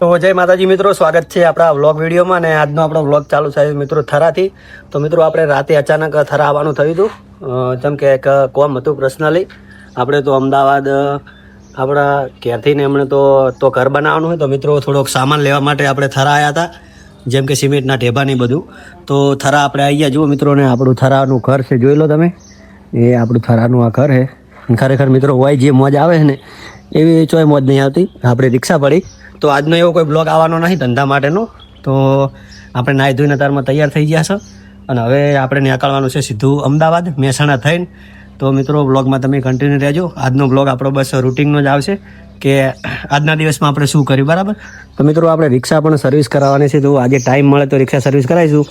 તો જય માતાજી મિત્રો, સ્વાગત છે આપણા વ્લોગ વિડીયોમાં. અને આજનો આપણો વ્લોગ ચાલુ થાય મિત્રો થરાથી. તો મિત્રો આપણે રાતે અચાનક થરા આવવાનું થયું હતું, જેમ કે એક કોમ હતું પર્સનલી. આપણે તો અમદાવાદ આપણા ઘેરથી ને એમણે તો ઘર બનાવવાનું હોય, તો મિત્રો થોડોક સામાન લેવા માટે આપણે થરા આવ્યા હતા, જેમ કે સિમેન્ટના ઢેબાની બધું. તો થરા આપણે આવી ગયા. જુઓ મિત્રો, ને આપણું થરાનું ઘર છે, જોઈ લો તમે. એ આપણું થરાનું આ ઘર છે. ખરેખર મિત્રો હોય જે મોજ આવે છે ને એવી ચોય મોજ નહીં આવતી. આપણે રિક્ષા પડી. તો આજનો એવો કોઈ બ્લોગ આવવાનો નહીં ધંધા માટેનો. તો આપણે નાહી ધોઈને તારમાં તૈયાર થઈ ગયા છે અને હવે આપણે નીકળવાનું છે સીધું અમદાવાદ મહેસાણા થઈને. તો મિત્રો બ્લોગમાં તમે કન્ટિન્યુ રહેજો. આજનો બ્લોગ આપણો બસ રૂટિનનો જ આવશે કે આજના દિવસમાં આપણે શું કર્યું, બરાબર. તો મિત્રો આપણે રિક્ષા પણ સર્વિસ કરાવવાની છે. તો આજે ટાઈમ મળે તો રિક્ષા સર્વિસ કરાવીશું,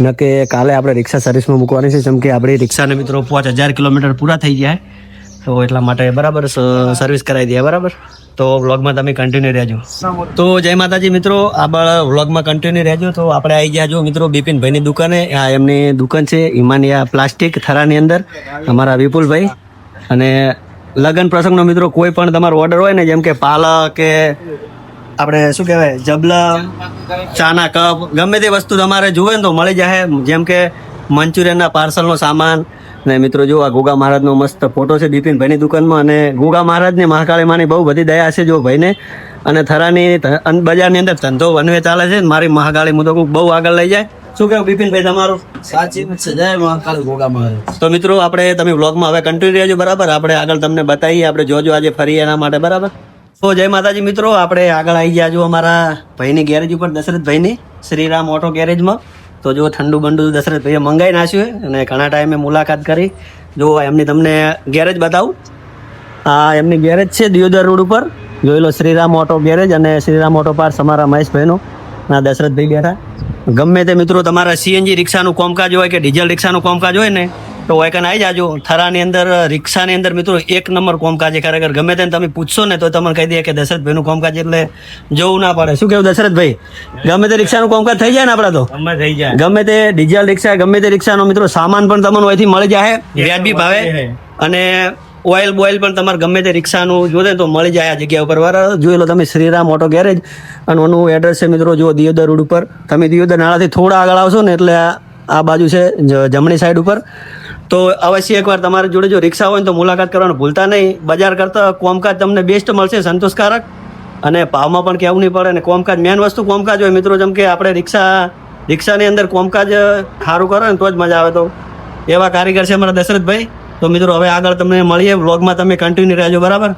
ન કે કાલે આપણે રિક્ષા સર્વિસમાં મૂકવાની છે, જેમ કે આપણી રિક્ષાને મિત્રો 5000 કિલોમીટર પૂરા થઈ જાય. તો એટલા માટે બરાબર સર્વિસ કરાવી દઈએ, બરાબર. તો વ્લોગમાં તમે કન્ટિન્યુ રહેજો. તો જય માતાજી મિત્રો, આપણે વ્લોગમાં કન્ટિન્યુ રહેજો. તો આપણે આવી ગયા જો મિત્રો બિપિનભાઈની દુકાને. આ એમની દુકાન છે હિમાનિયા પ્લાસ્ટિક થરાની અંદર, અમારા વિપુલભાઈ. અને લગ્ન પ્રસંગનો મિત્રો કોઈ પણ તમારો ઓર્ડર હોય ને, જેમ કે પાલક કે આપણે શું કહેવાય જબલા, ચાના કપ, ગમે તે વસ્તુ તમારે જોઈએ ને તો મળી જાય. જેમ કે મંચુરિયનના પાર્સલનો સામાન. ને મિત્રો જો આ ગોગા મહારાજનો મસ્ત ફોટો છે બિપિનભાઈની દુકાનમાં. અને ગોગા મહારાજને મહાકાળી માની બહુ બધી દયા છે જો ભાઈને. અને થરાની બજારની અંદર ધંધો વનવે ચાલે છે. મારી મહાકાળી મુદો બહુ આગળ લઈ જાય. શું કહેવું બિપિનભાઈ તમારું? સાચી વાત છે, જય મહાકાળી ગોગા મહારાજ. તો મિત્રો આપણે તમે વ્લોગમાં હવે કન્ટિન્યુ રહેજો, બરાબર. આપણે આગળ તમને બતાવીએ, આપણે જોજો આજે ફરી એના માટે, બરાબર. તો જય માતાજી મિત્રો, આપણે આગળ આવી ગયા જો અમારા ભાઈની ગેરેજ ઉપર, દશરથભાઈની શ્રીરામ ઓટો ગેરેજમાં. તો જો ઠંડુ બંડુ દશરથભાઈએ મંગાવી નાખ્યું અને ઘણા ટાઈમે મુલાકાત કરી. જો એમની તમને ગેરેજ બતાવું. આ એમની ગેરેજ છે દિયોદર રોડ ઉપર, જોઈ લો શ્રીરામ ઓટો ગેરેજ. અને શ્રીરામ ઓટો પાર્સ અમારા મહેશભાઈનો, ના દશરથભાઈ બેઠા. ગમે તે મિત્રો તમારા સીએનજી રિક્ષાનું કોમકાજ હોય કે ડીઝલ રિક્ષાનું કોમકાજ હોય ને, તો વૈકન આવી જાજો. થરાની અંદર રિક્ષાની અંદર મિત્રો એક નંબર કોમકાજ. ખરેખર ગમે તેને તમે પૂછશો ને તો તમને કહી દે કે દશરથભાઈનું કોમકાજ એટલે જોવું ના પડે. શું કેવું દશરથભાઈ? ગમે તે રિક્ષાનું કોમકાજ થઈ જાય ને આપણા તો થઈ જાય. ગમે તે ડીઝલ રિક્ષા, ગમે તે રિક્ષાનો મિત્રો સામાન પણ તમને અહીંથી મળી જાય વ્યાજબી ભાવે. અને ઓઇલ બોઇલ પણ તમારે ગમે તે રિક્ષાનું જોતે તો મળી જાય આ જગ્યા ઉપર, બરાબર. જોઈ લો તમે શ્રીરામ ઓટો ગેરેજ. અને એનું એડ્રેસ છે મિત્રો જો દિયોદર રોડ ઉપર. તમે દિયોદર નાળાથી થોડા આગળ આવશો ને એટલે આ બાજુ છે જમણી સાઈડ ઉપર. તો અવશ્ય એકવાર તમારી જોડે જો રિક્ષા હોય ને તો મુલાકાત કરવાનું ભૂલતા નહીં. બજાર કરતાં કોમકાજ તમને બેસ્ટ મળશે, સંતોષકારક. અને ભાવમાં પણ કહેવું નહીં પડે. અને કોમકાજ મેન વસ્તુ કોમકાજ હોય મિત્રો. જેમ કે આપણે રિક્ષાની અંદર કોમકાજ સારું કરો ને તો જ મજા આવે. તો એવા કારીગર છે અમારા દશરથભાઈ. તો મિત્રો હવે આગળ તમને મળીએ, વ્લોગમાં તમે કન્ટિન્યુ રહેજો, બરાબર.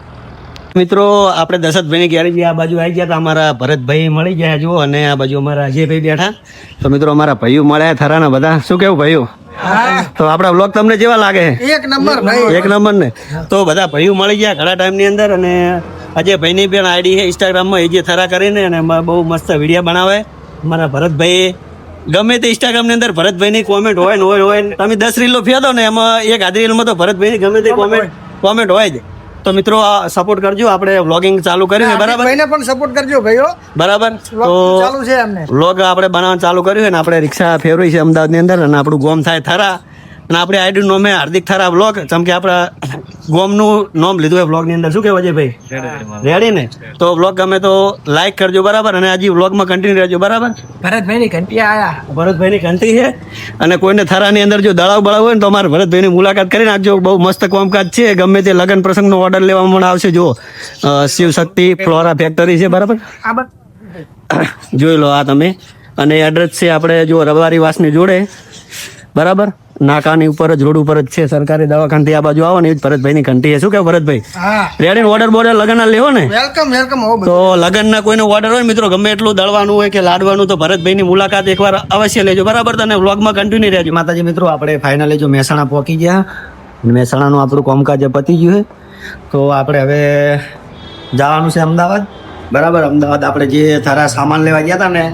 મિત્રો આપણે દશરથભાઈની ગેરેજ આ બાજુ આવી ગયા હતા. અમારા ભરતભાઈ મળી ગયા જુઓ, અને આ બાજુ અમારા અજયભાઈ બેઠા. તો મિત્રો અમારા ભાઈઓ મળ્યા થરાના બધા. શું કેવું ભાઈઓ? તો આપણા વ્લોગ તમને જેવા લાગે? એક નંબર ભાઈ, એક નંબર ને. તો બધા ભાઈઓ મળી ગયા ઘણા ટાઈમની અંદર. અને અજયભાઈની પણ આઈડી છે ઇન્સ્ટાગ્રામમાં, એ જે થરા કરીને અને એમાં બહુ મસ્ત વિડીયો બનાવે. અમારા ભરતભાઈ ગમે તે ઇન્સ્ટાગ્રામની અંદર ભરતભાઈની કોમેન્ટ હોય ને હોય. તમે 10 રીલો ફેદો ને એમાં એક આધી રીલમાં તો ભરતભાઈની ગમે તે કોમેન્ટ હોય જ. તો મિત્રો સપોર્ટ કરજો. આપણે વ્લોગિંગ ચાલુ કર્યું છે, બરાબર. ભાઈને પણ સપોર્ટ કરજો ભાઈઓ, બરાબર. તો ચાલુ છે એમને વ્લોગ આપણે બનાવવાનું ચાલુ કર્યું છે ને આપણે રિક્ષા ફેરવી છે અમદાવાદની અંદર. અને આપણું ગોમ થાય થરા. અને આપણે આઈડી નોમે હાર્દિક થરા વ્લોગ, જેમ કે આપણા ગોમનું નામ લીધું હોય વ્લોગની અંદર. શું કહેવાય છે ભાઈ? રેડી ને? તો વ્લોગ ગમે તો લાઈક કરજો, બરાબર. અને હજી વ્લોગમાં કન્ટિન્યુ રહેજો, બરાબર. ભરતભાઈની ઘંટી આયા, ભરતભાઈની ઘંટી છે. અને કોઈને થરાની અંદર જો દળાવ બળાવ હોય ને તો અમારે ભરતભાઈની મુલાકાત કરી નાખજો. બહુ મસ્ત કોમકાજ છે. ગમે તે લગ્ન પ્રસંગનો ઓર્ડર લેવામાં પણ આવશે. જો શિવ શક્તિ ફ્લોરા ફેક્ટરી છે, બરાબર. જોઈ લો આ તમે. અને એડ્રેસ છે આપણે જો રબારી વાસની જોડે, બરાબર. નાકાની ઉપર જ, રોડ ઉપર જ છે. સરકારી દવાખાનાથી આ બાજુ આવો ને એ જ ભરતભાઈની ઘંટી છે. શું કેવું ભરતભાઈ? રેડી ઓર્ડર બોર્ડર લગ્નના લેવો ને? Welcome welcome. તો લગ્નના કોઈનો ઓર્ડર હોય મિત્રો, ગમે એટલું દળવાનું હોય કે લાડવાનું, તો ભરતભાઈની મુલાકાત એકવાર અવશ્ય લેજો, બરાબર. તને વ્લોગમાં કન્ટિન્યુ રહેજો. માતાજી મિત્રો આપણે ફાઇનલી જો મહેસાણા પહોંચી ગયા. મહેસાણાનું આપણું કામકાજ પતી ગયું છે. તો આપણે હવે જવાનું છે અમદાવાદ, બરાબર. અમદાવાદ આપણે જે થરા સામાન લેવા ગયા હતા ને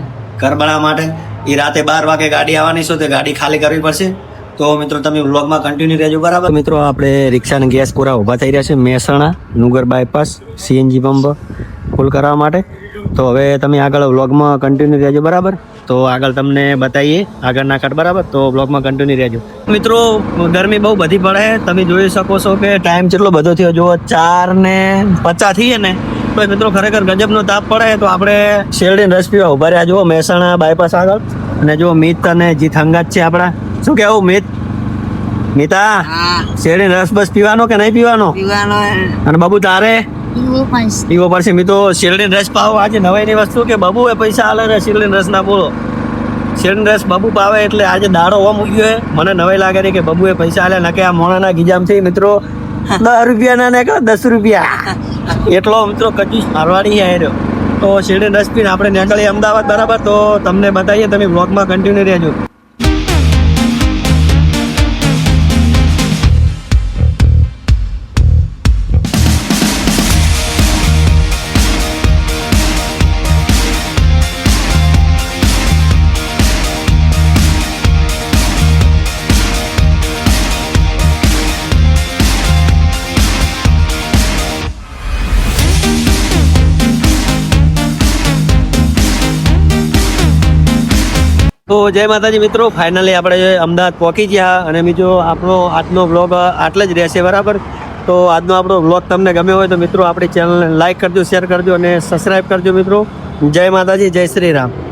ઘર બનાવવા માટે, એ રાતે 12 વાગે ગાડી આવવાની છે. તો ગાડી ખાલી કરવી પડશે. તો મિત્રો તમે વ્લોગમાં કન્ટિન્યુ રહેજો, બરાબર. મિત્રો આપણે રિક્ષાના ગેસ પૂરા ઊભા થઈ રહ્યા છે મહેસાણા નુગર બાયપાસ સીએનજી પંપ ફૂલ કરવા માટે. તો હવે તમે આગળ વ્લોગમાં કન્ટિન્યુ રહેજો, બરાબર. તો આગળ તમને બતાવીએ આગળના કટ, બરાબર. તો વ્લોગમાં કન્ટિન્યુ રહેજો. મિત્રો ગરમી બહુ બધી પડે. તમે જોઈ શકો છો કે ટાઈમ કેટલો બધો થયો. જો 4:50 થઈએ ને તો મિત્રો ખરેખર ગજબનો તાપ પડે તો આપણે શેરડીનો રસ પીવા ઉભા રહ્યા જુઓ મહેસાણા બાયપાસ આગળ. અને જો મિત અને જીત હંગાત છે આપણા. શું કેવું મિત? મિતા શેરડીનો રસ બસ પીવાનો કે નહીં પીવાનો? અને બાબુ તારે પીવો પડશે. મિત્રો શેરડીનો રસ પાવો આજે નવાઈની વસ્તુ કે બાબુએ પૈસા આલે ને શેરડીનો રસ ના બોલો. શેરડીનો રસ બાબુ પાવે એટલે આજે દાડો ઓમ ઉગ્યો છે. મને નવાઈ લાગે છે કે બાબુએ પૈસા આલે ના કે આ મોણાના ગીજામથી મિત્રો 10 રૂપિયાના ને કે 10 રૂપિયા એટલો મિત્રો કચુસ મારવાડી આવ્યો. તો શેરડીનો રસ પીને આપણે નીકળીએ અમદાવાદ બરાબર. તો તમને બતાવીએ, તમે બ્લોગમાં કન્ટિન્યુ રહેજો. તો જય માતાજી મિત્રો, ફાઇનલી આપણે અમદાવાદ પહોંચી ગયા. અને બીજો આપણો આજનો બ્લોગ આટલે જ રહેશે બરાબર. તો આજનો આપણો બ્લોગ તમને ગમ્યો હોય તો મિત્રો આપણી ચેનલને લાઈક કરજો, શેર કરજો અને સબસ્ક્રાઈબ કરજો મિત્રો. જય માતાજી, જય શ્રી રામ.